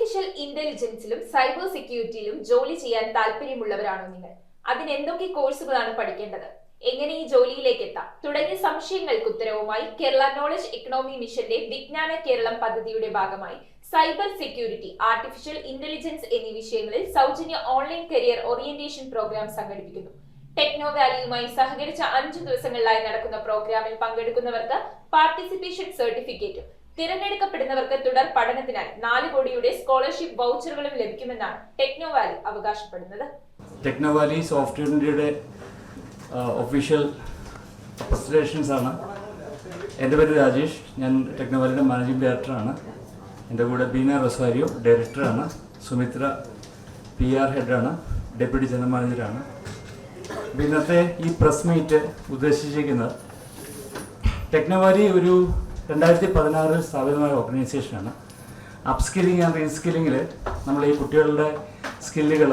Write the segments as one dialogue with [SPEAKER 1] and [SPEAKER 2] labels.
[SPEAKER 1] Artificial ഇന്റലിജൻസിലും cyber സെക്യൂരിറ്റിയിലും ജോലി ചെയ്യാൻ താല്പര്യമുള്ളവരാണോ നിങ്ങൾ? അതിന് എന്തൊക്കെ കോഴ്സുകളാണ് പഠിക്കേണ്ടത്? എങ്ങനെ ഈ ജോലിയിലേക്ക് എത്താം? തുടങ്ങിയ സംശയങ്ങൾക്ക് ഉത്തരവുമായി കേരള നോളജ് എക്കണോമി മിഷന്റെ വിജ്ഞാന കേരളം പദ്ധതിയുടെ ഭാഗമായി സൈബർ സെക്യൂരിറ്റി, ആർട്ടിഫിഷ്യൽ ഇന്റലിജൻസ് എന്നീ വിഷയങ്ങളിൽ സൗജന്യ ഓൺലൈൻ കരിയർ ഓറിയന്റേഷൻ പ്രോഗ്രാം സംഘടിപ്പിക്കുന്നു. ടെക്നോ വാലിയുമായി സഹകരിച്ച 5 ദിവസങ്ങളിലായി നടക്കുന്ന പ്രോഗ്രാമിൽ പങ്കെടുക്കുന്നവർക്ക് പാർട്ടിസിപ്പേഷൻ സർട്ടിഫിക്കറ്റും തിരഞ്ഞെടുക്കപ്പെടുന്നവർക്ക് തുടർ പഠനത്തിനായി 4 കോടിയുടെ സ്കോളർഷിപ്പ് വൗച്ചറുകളും ലഭിക്കുമെന്നാണ് ടെക്നോ വാലി അവകാശപ്പെടുന്നത്.
[SPEAKER 2] ടെക്നോ വാലി സോഫ്റ്റ്വെയർ ഇന്ത്യയുടെ ഒഫീഷ്യൽ പ്രസന്റേഷൻസ് ആണ്. എൻ്റെ പേര് രാജേഷ്, ഞാൻ ടെക്നോ വാലിയുടെ മാനേജിംഗ് ഡയറക്ടറാണ്. എൻ്റെ കൂടെ ബീന റൊസാരിയോ ഡയറക്ടറാണ്, സുമിത്ര PR ഹെഡാണ്, ഡെപ്യൂട്ടി ജനറൽ മാനേജറാണ്. ഇന്നത്തെ ഈ പ്രസ് മീറ്റ് ഉദ്ദേശിച്ചിരിക്കുന്നത് ടെക്നോ വാലി ഒരു 2016 സ്ഥാപിതമായ ഓർഗനൈസേഷനാണ്. അപ്സ്കില്ലിംഗ് ആൻഡ് റീസ്കില്ലിങ്ങിൽ നമ്മൾ ഈ കുട്ടികളുടെ സ്കില്ലുകൾ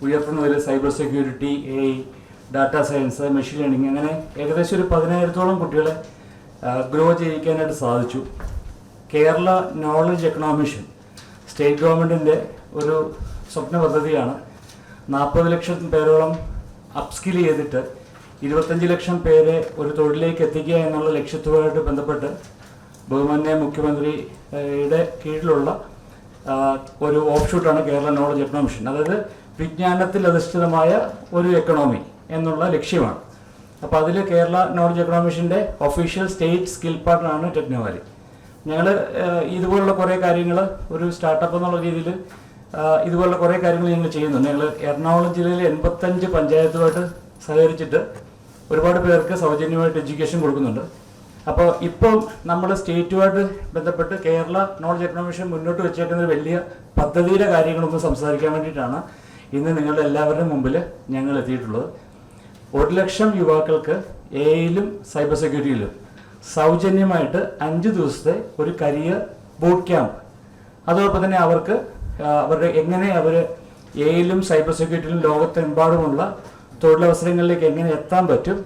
[SPEAKER 2] ഉയർത്തുന്നതിൽ cyber security, AI, data science, machine learning അങ്ങനെ ഏകദേശം ഒരു 10,000-ഓളം കുട്ടികളെ ഗ്രോ ചെയ്യിക്കാനായിട്ട് സാധിച്ചു. Kerala knowledge economy mission state ഗവൺമെൻറ്റിൻ്റെ ഒരു സ്വപ്ന പദ്ധതിയാണ്. 40 ലക്ഷം പേരോളം അപ്സ്കിൽ ചെയ്തിട്ട് 25 ലക്ഷം പേരെ ഒരു തൊഴിലിലേക്ക് എത്തിക്കുക എന്നുള്ള ലക്ഷ്യത്തുമായിട്ട് ബന്ധപ്പെട്ട് ബഹുമാന്യ മുഖ്യമന്ത്രിയുടെ കീഴിലുള്ള ഒരു ഓഫ്ഷൂട്ടാണ് കേരള നോളജ് എക്കണോമി മിഷൻ. അതായത് വിജ്ഞാനത്തിൽ അധിഷ്ഠിതമായ ഒരു എക്കണോമി എന്നുള്ള ലക്ഷ്യമാണ്. അപ്പോൾ അതിൽ കേരള നോളജ് എക്കണോമി മിഷൻ്റെ ഒഫീഷ്യൽ സ്റ്റേറ്റ് സ്കിൽ പാർട്ണറാണ് ടെക്നോ വാലി. ഞങ്ങൾ ഇതുപോലുള്ള കുറേ കാര്യങ്ങൾ ഒരു സ്റ്റാർട്ടപ്പ് എന്നുള്ള രീതിയിൽ ഇതുപോലുള്ള കുറേ കാര്യങ്ങൾ ഞങ്ങൾ ചെയ്യുന്നുണ്ട്. ഞങ്ങൾ എറണാകുളം ജില്ലയിലെ 85 പഞ്ചായത്തുമായിട്ട് സഹകരിച്ചിട്ട് ഒരുപാട് പേർക്ക് സൗജന്യമായിട്ട് എഡ്യൂക്കേഷൻ കൊടുക്കുന്നുണ്ട്. അപ്പോൾ ഇപ്പം നമ്മൾ സ്റ്റേറ്റുമായിട്ട് ബന്ധപ്പെട്ട് കേരള നോളജ് എക്കണോമി മിഷൻ മുന്നോട്ട് വെച്ചേക്കുന്ന ഒരു വലിയ പദ്ധതിയുടെ കാര്യങ്ങളൊന്ന് സംസാരിക്കാൻ വേണ്ടിയിട്ടാണ് ഇന്ന് നിങ്ങളുടെ എല്ലാവരുടെയും മുമ്പിൽ ഞങ്ങൾ എത്തിയിട്ടുള്ളത്. 1 ലക്ഷം യുവാക്കൾക്ക് AI-യിലും സൈബർ സെക്യൂരിറ്റിയിലും സൗജന്യമായിട്ട് 5 ദിവസത്തെ ഒരു കരിയർ ബൂട്ട് ക്യാമ്പ്, അതോടൊപ്പം തന്നെ അവർക്ക് അവരുടെ എങ്ങനെ അവർ AI-യിലും സൈബർ സെക്യൂരിറ്റിയിലും ലോകത്തെമ്പാടുമുള്ള തൊഴിലവസരങ്ങളിലേക്ക് എങ്ങനെ എത്താൻ പറ്റും,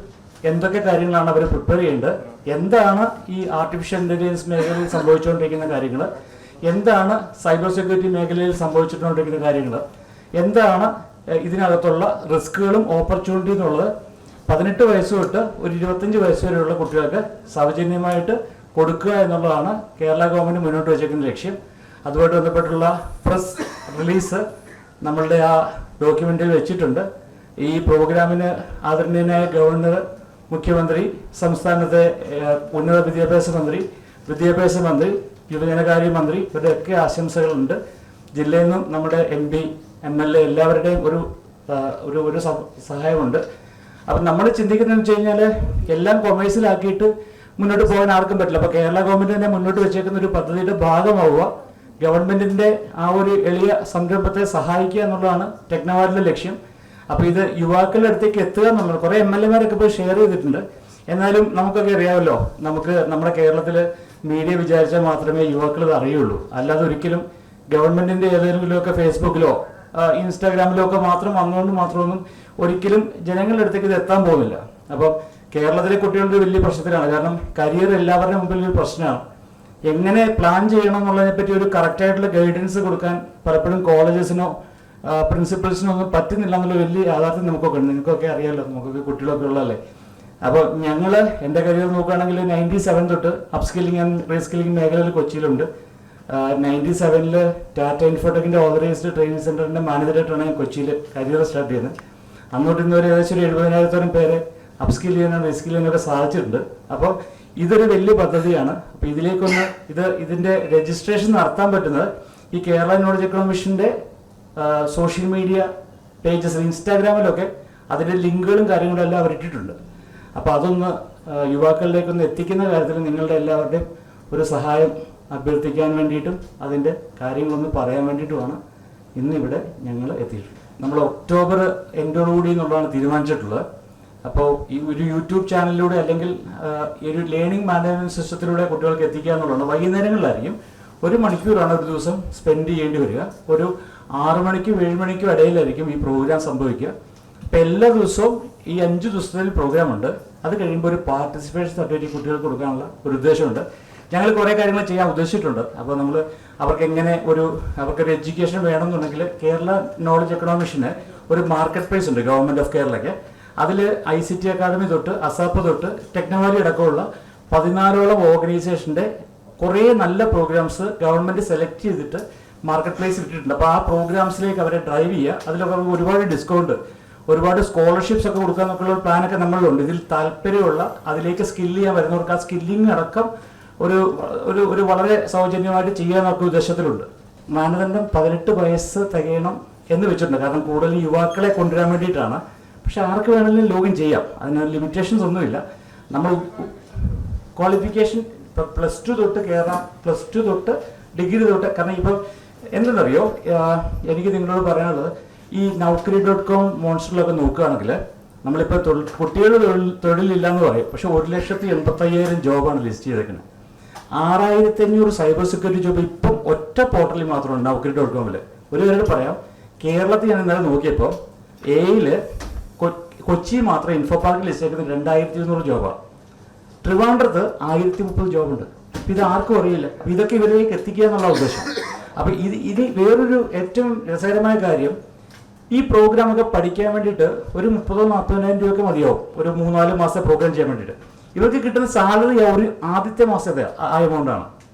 [SPEAKER 2] എന്തൊക്കെ കാര്യങ്ങളാണ് അവർ പ്രിപ്പയർ ചെയ്യേണ്ടത്, എന്താണ് ഈ ആർട്ടിഫിഷ്യൽ ഇൻ്റലിജൻസ് മേഖലയിൽ സംഭവിച്ചുകൊണ്ടിരിക്കുന്ന കാര്യങ്ങൾ, എന്താണ് സൈബർ സെക്യൂരിറ്റി മേഖലയിൽ സംഭവിച്ചിട്ടുകൊണ്ടിരിക്കുന്ന കാര്യങ്ങൾ, എന്താണ് ഇതിനകത്തുള്ള റിസ്കുകളും ഓപ്പർച്യൂണിറ്റി എന്നുള്ളത് 18 വയസ്സ് തൊട്ട് ഒരു 25 വയസ്സ് വരെയുള്ള കുട്ടികൾക്ക് സൗജന്യമായിട്ട് കൊടുക്കുക എന്നുള്ളതാണ് കേരള ഗവൺമെൻറ് മുന്നോട്ട് വെച്ചേക്കുന്ന ലക്ഷ്യം. അതുമായിട്ട് ബന്ധപ്പെട്ടുള്ള പ്രസ് റിലീസ് നമ്മളുടെ ആ ഡോക്യുമെൻ്റിൽ വെച്ചിട്ടുണ്ട്. ഈ പ്രോഗ്രാമിന് ആദരണീയനായ ഗവർണർ, മുഖ്യമന്ത്രി, സംസ്ഥാനത്തെ ഉന്നത വിദ്യാഭ്യാസ മന്ത്രി, യുവജനകാര്യ മന്ത്രി, ഇവരുടെയൊക്കെ ആശംസകളുണ്ട്. ജില്ലയിൽ നിന്നും നമ്മുടെ MP, MLA എല്ലാവരുടെയും ഒരു സഹായമുണ്ട്. അപ്പം നമ്മൾ ചിന്തിക്കുന്നതെന്ന് വെച്ച് കഴിഞ്ഞാൽ എല്ലാം കൊമേഴ്സിലാക്കിയിട്ട് മുന്നോട്ട് പോകാൻ ആർക്കും പറ്റില്ല. അപ്പോൾ കേരള ഗവൺമെൻറ് തന്നെ മുന്നോട്ട് വെച്ചേക്കുന്ന ഒരു പദ്ധതിയുടെ ഭാഗമാവുക, ഗവൺമെൻറ്റിൻ്റെ ആ ഒരു എളിയ സംരംഭത്തെ സഹായിക്കുക എന്നുള്ളതാണ് ടെക്നോ വാലിയുടെ ലക്ഷ്യം. അപ്പോൾ ഇത് യുവാക്കളുടെ അടുത്തേക്ക് എത്തുക എന്നുള്ളത് കുറേ MLA-മാരൊക്കെ ഇപ്പോൾ ഷെയർ ചെയ്തിട്ടുണ്ട്. എന്നാലും നമുക്കൊക്കെ അറിയാമല്ലോ, നമ്മുടെ കേരളത്തിൽ മീഡിയ വിചാരിച്ചാൽ മാത്രമേ യുവാക്കൾ ഇത് അറിയുള്ളൂ. അല്ലാതെ ഒരിക്കലും ഗവൺമെൻറ്റിൻ്റെ ഏതെങ്കിലുമൊക്കെ ഫേസ്ബുക്കിലോ ഇൻസ്റ്റാഗ്രാമിലോ ഒക്കെ മാത്രം വന്നുകൊണ്ട് മാത്രമൊന്നും ഒരിക്കലും ജനങ്ങളുടെ അടുത്തേക്ക് ഇത് എത്താൻ പോകുന്നില്ല. അപ്പം കേരളത്തിലെ കുട്ടികളുടെ വലിയ പ്രശ്നത്തിലാണ്. കാരണം കരിയർ എല്ലാവരുടെയും മുമ്പിൽ ഒരു പ്രശ്നമാണ്. എങ്ങനെ പ്ലാൻ ചെയ്യണം എന്നുള്ളതിനെ പറ്റി ഒരു കറക്റ്റായിട്ടുള്ള ഗൈഡൻസ് കൊടുക്കാൻ പലപ്പോഴും കോളേജസിനോ പ്രിൻസിപ്പൽസിനോ ഒന്നും പറ്റുന്നില്ല എന്നുള്ള വലിയ യാഥാർത്ഥ്യം നമുക്കൊക്കെ ഉണ്ട്. നിങ്ങൾക്കൊക്കെ അറിയാമല്ലോ, നമുക്കൊക്കെ കുട്ടികളൊക്കെ ഉള്ളതല്ലേ. അപ്പോൾ എൻ്റെ കരിയർ നോക്കുകയാണെങ്കിൽ 97 തൊട്ട് അപ്സ്കില്ലിംഗ് ആൻഡ് റീസ്കില്ലിംഗ് മേഖലയിൽ കൊച്ചിയിലുണ്ട്. 97-ൽ ടാറ്റ ഇൻഫോടെക്കിൻ്റെ ഓതറൈസ്ഡ് ട്രെയിനിങ് സെൻ്ററിൻ്റെ മാനേജറായിട്ടാണ് ഞാൻ കൊച്ചിയിൽ കരിയർ സ്റ്റാർട്ട് ചെയ്യുന്നത്. അന്നോട്ട് ഇന്നൊരു ഏകദേശം ഒരു 70,000-ഓളം പേരെ അപ്സ്കിൽ ചെയ്യാനും റീസ്കിൽ ചെയ്യാനൊക്കെ സാധിച്ചിട്ടുണ്ട്. അപ്പോൾ ഇതൊരു വലിയ പദ്ധതിയാണ്. അപ്പോൾ ഇതിൻ്റെ രജിസ്ട്രേഷൻ നടത്താൻ പറ്റുന്നത് ഈ കേരള നോളജ് എക്കണോമി മിഷൻ്റെ സോഷ്യൽ മീഡിയ പേജസ്, ഇൻസ്റ്റാഗ്രാമിലൊക്കെ അതിൻ്റെ ലിങ്കുകളും കാര്യങ്ങളും എല്ലാം അവർ ഇട്ടിട്ടുണ്ട്. അപ്പോൾ അതൊന്ന് യുവാക്കളിലേക്കൊന്ന് എത്തിക്കുന്ന കാര്യത്തിൽ നിങ്ങളുടെ എല്ലാവരുടെയും ഒരു സഹായം അഭ്യർത്ഥിക്കാൻ വേണ്ടിയിട്ടും അതിൻ്റെ കാര്യങ്ങളൊന്ന് പറയാൻ വേണ്ടിയിട്ടുമാണ് ഇന്നിവിടെ ഞങ്ങൾ എത്തിയിട്ടുള്ളത്. നമ്മൾ ഒക്ടോബർ എൻഡോടുകൂടി എന്നുള്ളതാണ് തീരുമാനിച്ചിട്ടുള്ളത്. അപ്പോൾ ഈ ഒരു യൂട്യൂബ് ചാനലിലൂടെ അല്ലെങ്കിൽ ഈ ഒരു ലേണിംഗ് മാനേജ്മെൻറ്റ് സിസ്റ്റത്തിലൂടെ കുട്ടികൾക്ക് എത്തിക്കുക എന്നുള്ളതാണ്. വൈകുന്നേരങ്ങളിലായിരിക്കും 1 മണിക്കൂറാണ് ഒരു ദിവസം സ്പെൻഡ് ചെയ്യേണ്ടി വരിക. ഒരു 6 മണിക്കും 7 മണിക്കും ഇടയിലായിരിക്കും ഈ പ്രോഗ്രാം സംഭവിക്കുക. അപ്പോൾ എല്ലാ ദിവസവും ഈ 5 ദിവസത്തിൽ പ്രോഗ്രാം ഉണ്ട്. അത് കഴിയുമ്പോൾ ഒരു പാർട്ടിസിപ്പേഷൻ സർട്ടിഫിക്കറ്റ് കുട്ടികൾക്ക് കൊടുക്കാനുള്ള ഒരു ഉദ്ദേശമുണ്ട്. ഞങ്ങൾ കുറേ കാര്യങ്ങൾ ചെയ്യാൻ ഉദ്ദേശിച്ചിട്ടുണ്ട്. അപ്പോൾ നമ്മൾ അവർക്കൊരു എഡ്യൂക്കേഷൻ വേണമെന്നുണ്ടെങ്കിൽ കേരള നോളജ് എക്കണോമിഷന് ഒരു മാർക്കറ്റ് പ്ലേസ് ഉണ്ട് ഗവൺമെൻറ് ഓഫ് കേരളയ്ക്ക്. അതിൽ ICT അക്കാദമി തൊട്ട് അസാപ്പ് തൊട്ട് ടെക്നോവാലി അടക്കമുള്ള 14ഓളം ഓർഗനൈസേഷൻ്റെ കുറേ നല്ല പ്രോഗ്രാംസ് ഗവൺമെൻറ് സെലക്ട് ചെയ്തിട്ട് മാർക്കറ്റ് പ്ലേസ് ഇട്ടിട്ടുണ്ട്. അപ്പോൾ ആ പ്രോഗ്രാംസിലേക്ക് അവരെ ഡ്രൈവ് ചെയ്യുക. അതിലൊക്കെ ഒരുപാട് ഡിസ്കൗണ്ട്, ഒരുപാട് സ്കോളർഷിപ്സ് ഒക്കെ കൊടുക്കാന്നൊക്കെയുള്ള ഒരു പ്ലാനൊക്കെ നമ്മളിലുണ്ട്. ഇതിൽ താല്പര്യമുള്ള അതിലേക്ക് സ്കില്ല് ചെയ്യാൻ വരുന്നവർക്ക് ആ സ്കില്ലിംഗ് അടക്കം ഒരു വളരെ സൗജന്യമായിട്ട് ചെയ്യാനൊക്കെ ഉദ്ദേശത്തിലുണ്ട്. മാനദണ്ഡം 18 വയസ്സ് തികയണം എന്ന് വെച്ചിട്ടുണ്ട്. കാരണം കൂടുതൽ യുവാക്കളെ കൊണ്ടുവരാൻ വേണ്ടിയിട്ടാണ്. പക്ഷെ ആർക്ക് വേണമെങ്കിലും ലോഗിൻ ചെയ്യാം, അതിന് ലിമിറ്റേഷൻസ് ഒന്നുമില്ല. നമ്മൾ ക്വാളിഫിക്കേഷൻ +2 തൊട്ട് കയറാം, +2 തൊട്ട് ഡിഗ്രി തൊട്ട്. കാരണം ഇപ്പം എന്തെന്നറിയോ, എനിക്ക് നിങ്ങളോട് പറയാനുള്ളത്, ഈ Naukri.com മോൺസ്റ്ററിലൊക്കെ നോക്കുകയാണെങ്കിൽ നമ്മളിപ്പോൾ കുട്ടികളുടെ തൊഴിലില്ലാന്ന് പറയും. പക്ഷെ 1,85,000 ജോബാണ് ലിസ്റ്റ് ചെയ്തേക്കുന്നത്. 6,500 സൈബർ സെക്യൂരിറ്റി ജോബ് ഇപ്പം ഒറ്റ പോർട്ടലിൽ മാത്രമാണ് Naukri.com. ഒരു കാര്യം പറയാം, കേരളത്തിൽ ഞാൻ ഇന്നലെ നോക്കിയപ്പോൾ എയിൽ കൊച്ചി മാത്രം ഇൻഫോ പാർക്കിൽ ലിസ്റ്റ് ചെയ്തേക്കുന്നത് 2,200 ജോബാണ്. ട്രിവാൻഡ്രത്ത് 1,030 ജോബുണ്ട്. ഇത് ആർക്കും അറിയില്ല. അപ്പോൾ ഇതൊക്കെ ഇവരിലേക്ക് എത്തിക്കുക എന്നുള്ള ഉദ്ദേശം. അപ്പോൾ ഇത് വേറൊരു ഏറ്റവും രസകരമായ കാര്യം, ഈ പ്രോഗ്രാമൊക്കെ പഠിക്കാൻ വേണ്ടിയിട്ട് ഒരു 30,000-40,000 രൂപയൊക്കെ മതിയാവും ഒരു 3-4 മാസത്തെ പ്രോഗ്രാം ചെയ്യാൻ വേണ്ടിയിട്ട്. ഇവർക്ക് കിട്ടുന്ന സാലറി ഒരു ആദ്യത്തെ മാസത്തെ ആ എമൗണ്ടാണ്.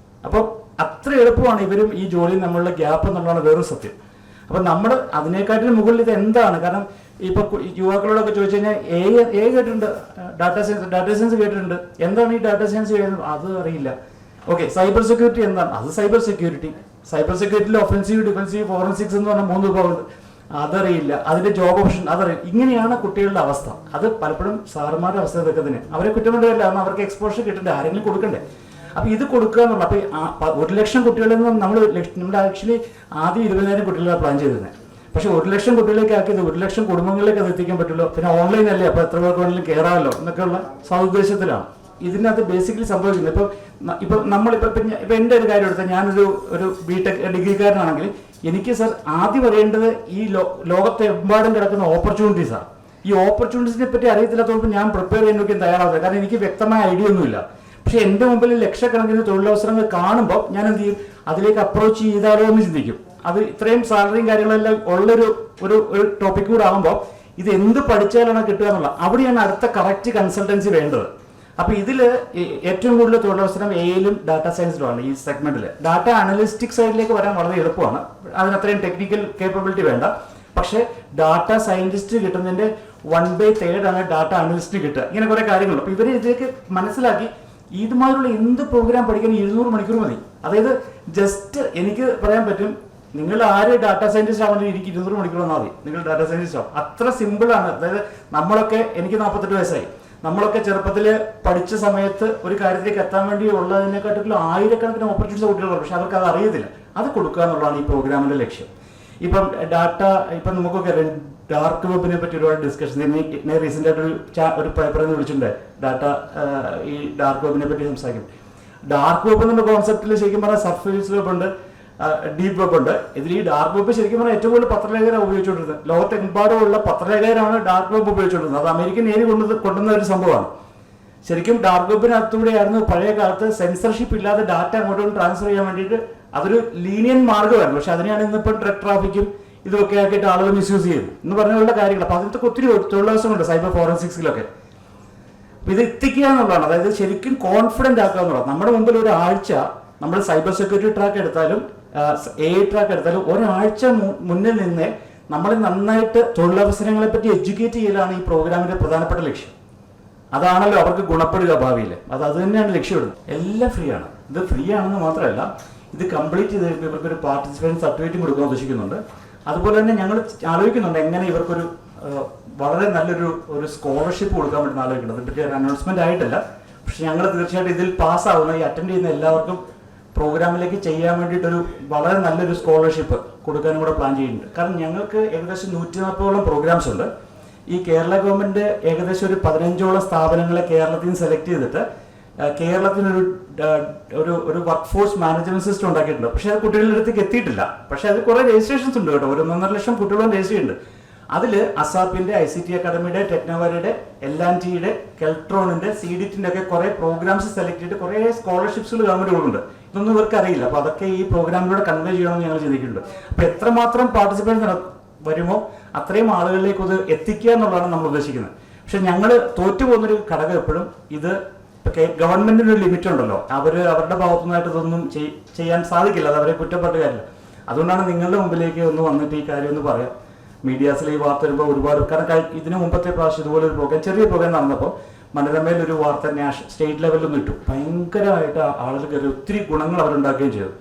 [SPEAKER 2] അപ്പോൾ അത്ര എളുപ്പമാണ് ഇവരും ഈ ജോലിയിൽ നമ്മളുടെ ഗ്യാപ്പ് എന്നുള്ളതാണ് വേറൊരു സത്യം. അപ്പം നമ്മൾ അതിനേക്കാട്ടിലും മുകളിൽ ഇത് എന്താണ്? കാരണം ഇപ്പോൾ യുവാക്കളോടൊക്കെ ചോദിച്ചു കഴിഞ്ഞാൽ എ കേട്ടിട്ടുണ്ട്, ഡാറ്റാ സയൻസ് കേട്ടിട്ടുണ്ട്. എന്താണ് ഈ ഡാറ്റാ സയൻസ് ചെയ്യുന്നത്? അത് അറിയില്ല. ഓക്കെ, സൈബർ സെക്യൂരിറ്റി എന്താണ്? അത് സൈബർ സെക്യൂരിറ്റിയിൽ ഒഫൻസീവ്, ഡിഫൻസീവ്, ഫോറൻസിക്സ് എന്ന് പറഞ്ഞാൽ 3 വിഭാഗമുണ്ട്. അതറിയില്ല. അതിന്റെ ജോബ് ഓപ്ഷൻ അതറിയില്ല. ഇങ്ങനെയാണ് കുട്ടികളുടെ അവസ്ഥ. അത് പലപ്പോഴും സാറുമാരുടെ അവസ്ഥ ഇതൊക്കെ തന്നെ. അവരെ കുറ്റം കൊണ്ടുവരില്ല, കാരണം അവർക്ക് എക്സ്പോഷർ കിട്ടണ്ടേ, ആരെങ്കിലും കൊടുക്കണ്ടേ. അപ്പോൾ ഇത് കൊടുക്കുക എന്നുള്ള, അപ്പോൾ 1,00,000 കുട്ടികളിൽ നിന്ന് നമ്മൾ ആക്ച്വലി ആദ്യം 20,000 കുട്ടികളാണ് പ്ലാൻ ചെയ്തിരുന്നത്. പക്ഷേ 1,00,000 കുട്ടികളിലേക്ക് ആക്കിയത് 1,00,000 കുടുംബങ്ങളിലേക്ക് അത് എത്തിക്കാൻ പറ്റുള്ളൂ. പിന്നെ ഓൺലൈൻ അല്ലേ, അപ്പോൾ എത്ര പേർക്ക് വേണമെങ്കിലും കയറാമല്ലോ എന്നൊക്കെയുള്ള സതുദ്ദേശത്തിലാണ് ഇതിനകത്ത് ബേസിക്കലി സംഭവിക്കുന്നത്. ഇപ്പം നമ്മളിപ്പോൾ ഇപ്പം എൻ്റെ ഒരു കാര്യം എടുത്താൽ, ഞാനൊരു BTech ഡിഗ്രിക്കാരനാണെങ്കിൽ എനിക്ക് സർ ആദ്യം അറിയേണ്ടത് ഈ ലോകത്തെമ്പാടും കിടക്കുന്ന ഓപ്പർച്യൂണിറ്റീസാണ്. ഈ ഓപ്പർച്യൂണിറ്റീസിനെ പറ്റി അറിയത്തില്ലാത്തപ്പോൾ ഞാൻ പ്രിപ്പയർ ചെയ്യാൻ നോക്കി തയ്യാറാവുക. കാരണം എനിക്ക് വ്യക്തമായ ഐഡിയ ഒന്നുമില്ല. പക്ഷെ എൻ്റെ മുമ്പിൽ ലക്ഷക്കണക്കിന് തൊഴിലവസരങ്ങൾ കാണുമ്പോൾ ഞാൻ എന്ത് ചെയ്യും, അതിലേക്ക് അപ്രോച്ച് ചെയ്താലോ എന്ന് ചിന്തിക്കും. അത് ഇത്രയും സാലറിയും കാര്യങ്ങളെല്ലാം ഉള്ളൊരു ടോപ്പിക് കൂടെ ആകുമ്പോൾ ഇത് എന്ത് പഠിച്ചാലാണ് കിട്ടുക എന്നുള്ള, അവിടെയാണ് അടുത്ത കറക്റ്റ് കൺസൾട്ടൻസി വേണ്ടത്. അപ്പോൾ ഇതിൽ ഏറ്റവും കൂടുതൽ തൊഴിലവസരം എയിലും ഡാറ്റാ സയൻസിലുമാണ്. ഈ സെഗ്മെന്റിൽ ഡാറ്റ അനലിസ്റ്റിക് സൈഡിലേക്ക് വരാൻ വളരെ എളുപ്പമാണ്. അതിനത്രയും ടെക്നിക്കൽ കേപ്പബിലിറ്റി വേണ്ട. പക്ഷേ ഡാറ്റ സയന്റിസ്റ്റ് കിട്ടുന്നതിന്റെ 1/3 ആണ് ഡാറ്റ അനലിസ്റ്റിന് കിട്ടുക. ഇങ്ങനെ കുറെ കാര്യങ്ങളുണ്ട്. അപ്പോൾ ഇവർ ഇതിലേക്ക് മനസ്സിലാക്കി ഇതുമാതിരിയുള്ള എന്ത് പ്രോഗ്രാം പഠിക്കാൻ 200 മണിക്കൂർ മതി. അതായത് ജസ്റ്റ് എനിക്ക് പറയാൻ പറ്റും, നിങ്ങൾ ആര് ഡാറ്റാ സയന്റിസ്റ്റ് ആവാൻ എനിക്ക് 200 മണിക്കൂർ വന്നാൽ മതി, നിങ്ങൾ ഡാറ്റാ സയന്റിസ്റ്റ് ആവും. അത്ര സിമ്പിളാണ്. അതായത് നമ്മളൊക്കെ, എനിക്ക് 48 വയസ്സായി, നമ്മളൊക്കെ ചെറുപ്പത്തിൽ പഠിച്ച സമയത്ത് ഒരു കാര്യത്തിലേക്ക് എത്താൻ വേണ്ടി ഉള്ളതിനെക്കാട്ടിലും ആയിരക്കണക്കിന് ഓപ്പർച്യൂണിറ്റീസ് കുട്ടികളുണ്ട്. പക്ഷെ അവർക്ക് അത് അറിയത്തില്ല. അത് കൊടുക്കുക എന്നുള്ളതാണ് ഈ പ്രോഗ്രാമിന്റെ ലക്ഷ്യം. ഇപ്പം നമുക്കൊക്കെ ഡാർക്ക് വെബിനെ പറ്റി ഒരുപാട് ഡിസ്കഷൻ, ഞാൻ റീസെന്റ് ആയിട്ട് ഒരു പേപ്പറിൽ നിന്ന് വിളിച്ചിട്ടുണ്ട് ഈ ഡാർക്ക് വെബിനെ പറ്റി സംസാരിക്കും. ഡാർക്ക് വെബ് എന്നുള്ള കോൺസെപ്റ്റിൽ ശരിക്കും പറഞ്ഞാൽ സർഫേസ് വെബ് ഉണ്ട്, ഡീപ്പ് വെബ് ഉണ്ട്. ഇതിൽ ഈ ഡാർക്ക് വെബ് ശരിക്കും പറഞ്ഞാൽ ഏറ്റവും കൂടുതൽ പത്രലേഖകരാണ് ഉപയോഗിച്ചുകൊണ്ടിരുന്നത്. ലോകത്തെമ്പാടുമുള്ള പത്രലേഖകരാണ് ഡാർക്ക് വെബ് ഉപയോഗിച്ചുകൊണ്ടിരുന്നത്. അത് അമേരിക്കൻ നേരി കൊണ്ടുവന്ന ഒരു സംഭവമാണ്. ശരിക്കും ഡാർക്ക് വെബിനകത്തൂടെയായിരുന്നു പഴയ കാലത്ത് സെൻസർഷിപ്പ് ഇല്ലാതെ ഡാറ്റ അങ്ങോട്ടും ട്രാൻസ്ഫർ ചെയ്യാൻ വേണ്ടിയിട്ട് അതൊരു ലീനിയൻ മാർഗ്ഗമായിരുന്നു. പക്ഷെ അതിനെയാണ് ഇന്നിപ്പോൾ ഡ്രഗ് ട്രാഫിക്കും ഇതൊക്കെ ആക്കിയിട്ട് ആളുകൾ മിസ്യൂസ് ചെയ്തു എന്ന് പറഞ്ഞുള്ള കാര്യങ്ങൾ. അപ്പോൾ അതിനകത്ത് ഒത്തിരി തൊഴിലവസരമുണ്ട് സൈബർ ഫോറൻസിക്സിലൊക്കെ. ഇത് എത്തിക്കുക എന്നുള്ളതാണ്. അതായത് ശരിക്കും കോൺഫിഡന്റ് ആക്കുക എന്നുള്ളത്. നമ്മുടെ മുമ്പിൽ ഒരാഴ്ച നമ്മൾ സൈബർ സെക്യൂരിറ്റി ട്രാക്ക് എടുത്താലും AI ട്രാക്ക് എടുത്താലും ഒരാഴ്ച മുന്നിൽ നിന്ന് നമ്മളെ നന്നായിട്ട് തൊഴിലവസരങ്ങളെ പറ്റി എഡ്യൂക്കേറ്റ് ചെയ്യലാണ് ഈ പ്രോഗ്രാമിന്റെ പ്രധാനപ്പെട്ട ലക്ഷ്യം. അതാണല്ലോ അവർക്ക് ഗുണപ്പെടുക ഭാവിയിൽ. അത് തന്നെയാണ് ലക്ഷ്യമിടുന്നത്. എല്ലാം ഫ്രീ ആണ്. ഇത് ഫ്രീ ആണെന്ന് മാത്രമല്ല, ഇത് കംപ്ലീറ്റ് ചെയ്ത് കഴിയുമ്പോൾ ഇവർക്കൊരു പാർട്ടിസിപ്പേഷൻ സർട്ടിഫിക്കറ്റും കൊടുക്കാൻ ഉദ്ദേശിക്കുന്നുണ്ട്. അതുപോലെ തന്നെ ഞങ്ങൾ ആലോചിക്കുന്നുണ്ട് എങ്ങനെ ഇവർക്കൊരു വളരെ നല്ലൊരു സ്കോളർഷിപ്പ് കൊടുക്കാൻ വേണ്ടി ആലോചിക്കുന്നത്. ഇതിൻ്റെ ഒരു അനൗൺസ്മെന്റ് ആയിട്ടില്ല. പക്ഷെ ഞങ്ങൾ തീർച്ചയായിട്ടും ഇതിൽ പാസ്സാവുന്ന ഈ അറ്റൻഡ് ചെയ്യുന്ന എല്ലാവർക്കും പ്രോഗ്രാമിലേക്ക് ചെയ്യാൻ വേണ്ടിയിട്ടൊരു വളരെ നല്ലൊരു സ്കോളർഷിപ്പ് കൊടുക്കാനും കൂടെ പ്ലാൻ ചെയ്യുന്നുണ്ട്. കാരണം ഞങ്ങൾക്ക് ഏകദേശം 140ഓളം പ്രോഗ്രാംസ് ഉണ്ട്. ഈ കേരള ഗവൺമെന്റ് ഏകദേശം ഒരു 15ഓളം സ്ഥാപനങ്ങളെ കേരളത്തിൽ നിന്ന് സെലക്ട് ചെയ്തിട്ട് കേരളത്തിനൊരു ഒരു വർക്ക് ഫോഴ്സ് മാനേജ്മെന്റ് സിസ്റ്റം ഉണ്ടാക്കിയിട്ടുണ്ട്. പക്ഷെ അത് കുട്ടികളുടെ അടുത്തേക്ക് എത്തിയിട്ടില്ല. പക്ഷെ അത് കുറെ രജിസ്ട്രേഷൻസ് ഉണ്ട് കേട്ടോ. 1.5 ലക്ഷം കുട്ടികളും രജിസ്റ്റർ ചെയ്യുന്നുണ്ട്. അതിൽ അസാപ്പിന്റെ, ICT അക്കാഡമിയുടെ, ടെക്നോവാലിയുടെ, LNTയുടെ, കെൽട്രോണിന്റെ, CDTന്റെ ഒക്കെ കുറെ പ്രോഗ്രാംസ് സെലക്ട് ചെയ്തിട്ട് കുറെ സ്കോളർഷിപ്സുകൾ ഗവൺമെന്റ് കൊടുക്കുന്നുണ്ട്. ഇതൊന്നും ഇവർക്ക് അറിയില്ല. അപ്പൊ അതൊക്കെ ഈ പ്രോഗ്രാമിലൂടെ കൺവേ ചെയ്യണമെന്ന് ഞങ്ങൾ ചിന്തിക്കുന്നുണ്ട്. അപ്പൊ എത്രമാത്രം പാർട്ടിസിപ്പേഷൻ വരുമോ അത്രയും ആളുകളിലേക്ക് ഇത് എത്തിക്കുക എന്നുള്ളതാണ് നമ്മൾ ഉദ്ദേശിക്കുന്നത്. പക്ഷെ ഞങ്ങൾ തോറ്റുപോകുന്നൊരു ഘടകം എപ്പോഴും ഇത് ഗവൺമെന്റിന് ഒരു ലിമിറ്റ് ഉണ്ടല്ലോ. അവരുടെ ഭാഗത്തുനിന്നായിട്ട് ഇതൊന്നും ചെയ്യാൻ സാധിക്കില്ല. അത് അവരെ കുറ്റപ്പെട്ട കാര്യമില്ല. അതുകൊണ്ടാണ് നിങ്ങളുടെ മുമ്പിലേക്ക് ഒന്ന് വന്നിട്ട് ഈ കാര്യം ഒന്ന് പറയാം. മീഡിയാസിൽ ഈ വാർത്ത വരുമ്പോൾ ഒരുപാട്, കാരണം ഇതിന് മുമ്പത്തെ പ്രാവശ്യം ഇതുപോലെ ഒരു പ്രോഗ്രാം, ചെറിയ പ്രോഗ്രാം നടന്നപ്പോൾ മനോരമയിൽ ഒരു വാർത്ത സ്റ്റേറ്റ് ലെവലിൽ നിന്ന് ഇട്ടു. ഭയങ്കരമായിട്ട് ആളുകൾ കയറി ഒത്തിരി ഗുണങ്ങൾ അവരുണ്ടാക്കുകയും ചെയ്തു.